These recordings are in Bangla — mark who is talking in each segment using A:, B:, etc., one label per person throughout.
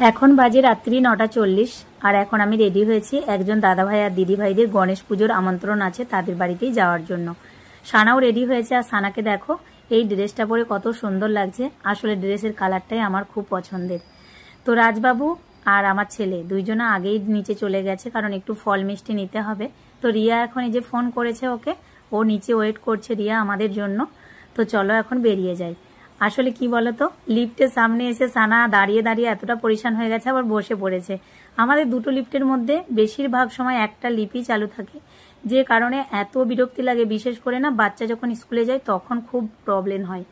A: এখন বাজে রাত্রি 9:40 আর এখন আমি রেডি হয়েছি একজন দাদাভাই আর দিদিভাইদের গণেশ পুজোর আমন্ত্রণ আছে তাদের বাড়িতেই যাওয়ার জন্য। সানাও রেডি হয়েছে আর সানাকে দেখো এই ড্রেসটা পরে কত সুন্দর লাগছে। আসলে ড্রেসের কালারটাই আমার খুব পছন্দের। তো রাজবাবু আর আমার ছেলে দুইজনা আগেই নিচে চলে গেছে কারণ একটু ফল মিষ্টি নিতে হবে। তো রিয়া এখন এই যে ফোন করেছে ওকে, ও নিচে ওয়েট করছে রিয়া আমাদের জন্য। তো চলো এখন বেরিয়ে যাই। আসলে কি বলতো, লিফটের সামনে এসে সানা দাঁড়িয়ে দাঁড়িয়ে এতটা পরিশান হয়ে গেছে, আবার বসে পড়েছে। আমাদের দুটো লিফটের মধ্যে বেশিরভাগ সময় একটা লিফটই চালু থাকে, যে কারণে এত বিরক্তি লাগে। বিশেষ করে না বাচ্চা যখন স্কুলে যায় তখন খুব প্রবলেম হয়।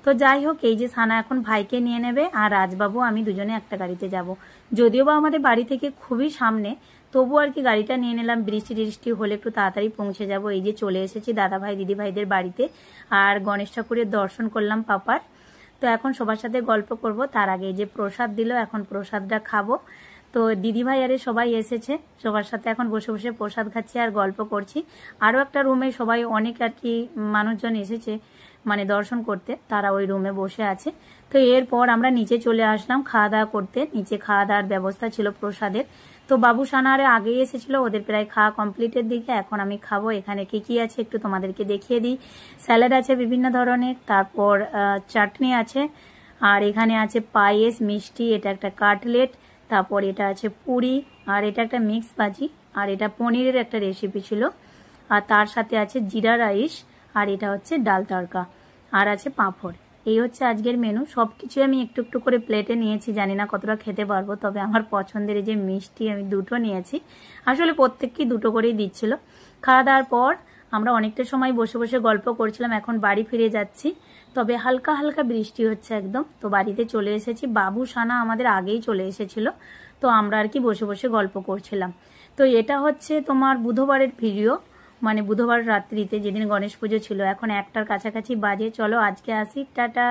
A: তো যাই হোক, এই যে সানা এখন ভাইকে নিয়ে নেবে আর রাজবাবু আমি দুজনে একটা গাড়িতে যাব। যদিও বা আমাদের বাড়ি থেকে খুবই সামনে, তবু আর কি গাড়িটা নিয়ে নিলাম। বৃষ্টি টিষ্টি হলে একটু তাড়াতাড়ি পৌঁছে যাব। এই যে চলে এসেছি দাদা ভাই দিদি ভাইদের বাড়িতে, আর গণেশ ঠাকুরের দর্শন করলাম পাপার। তো এখন সবার সাথে গল্প করব, তার আগে এই যে প্রসাদ দিল, এখন প্রসাদটা খাবো। তো দিদিভাই আরে সবাই এসেছে, সবার সাথে এখন বসে বসে প্রসাদ খাচ্ছি আর গল্প করছি। আরও একটা রুমে সবাই অনেক আর কি মানুষজন এসেছে মানে দর্শন করতে, তারা ওই রুমে বসে আছে। তো এরপর আমরা নিচে চলে আসলাম খাওয়া দাওয়া করতে। নিচে খাওয়া দাওয়ার ব্যবস্থা ছিল প্রসাদের। তো বাবু সানারে আগেই এসেছিল, ওদের প্রায় খাওয়া কমপ্লিটের দিকে। এখন আমি খাবো। এখানে কি কি আছে একটু তোমাদেরকে দেখিয়ে দিই। স্যালাড আছে বিভিন্ন ধরনের, তারপর চাটনি আছে, আর এখানে আছে পায়েস মিষ্টি, এটা একটা কাটলেট, তারপর এটা আছে পুরি, আর এটা একটা মিক্স ভাজি, আর এটা পনিরের একটা রেসিপি ছিল, আর তার সাথে আছে জিরা রাইস, আর এটা হচ্ছে ডাল তড়কা, আর আছে পাঁপড়। এই হচ্ছে আজকের মেনু। সবকিছু আমি একটু একটু করে প্লেটে নিয়েছি, জানি না কতটা খেতে পারবো, তবে আমার পছন্দের এই যে মিষ্টি আমি দুটো নিয়েছি। আসলে প্রত্যেককেই দুটো করেই দিচ্ছিল। খাওয়া দাওয়ার পর আমরা অনেকটা সময় বসে বসে গল্প করছিলাম। এখন বাড়ি ফিরে যাচ্ছি, তবে হালকা হালকা বৃষ্টি হচ্ছে একদম। তো বাড়িতে চলে এসেছি। বাবু সানা আমাদের আগেই চলে এসেছিল, তো আমরা আর কি বসে বসে গল্প করছিলাম। তো এটা হচ্ছে তোমার বুধবারের ভিডিও, মানে বুধবার রাত্রিতে যেদিন গণেশ পুজো ছিল। এখন 1টার কাছাকাছি বাজে। চলো আজকে আসি, টাটা।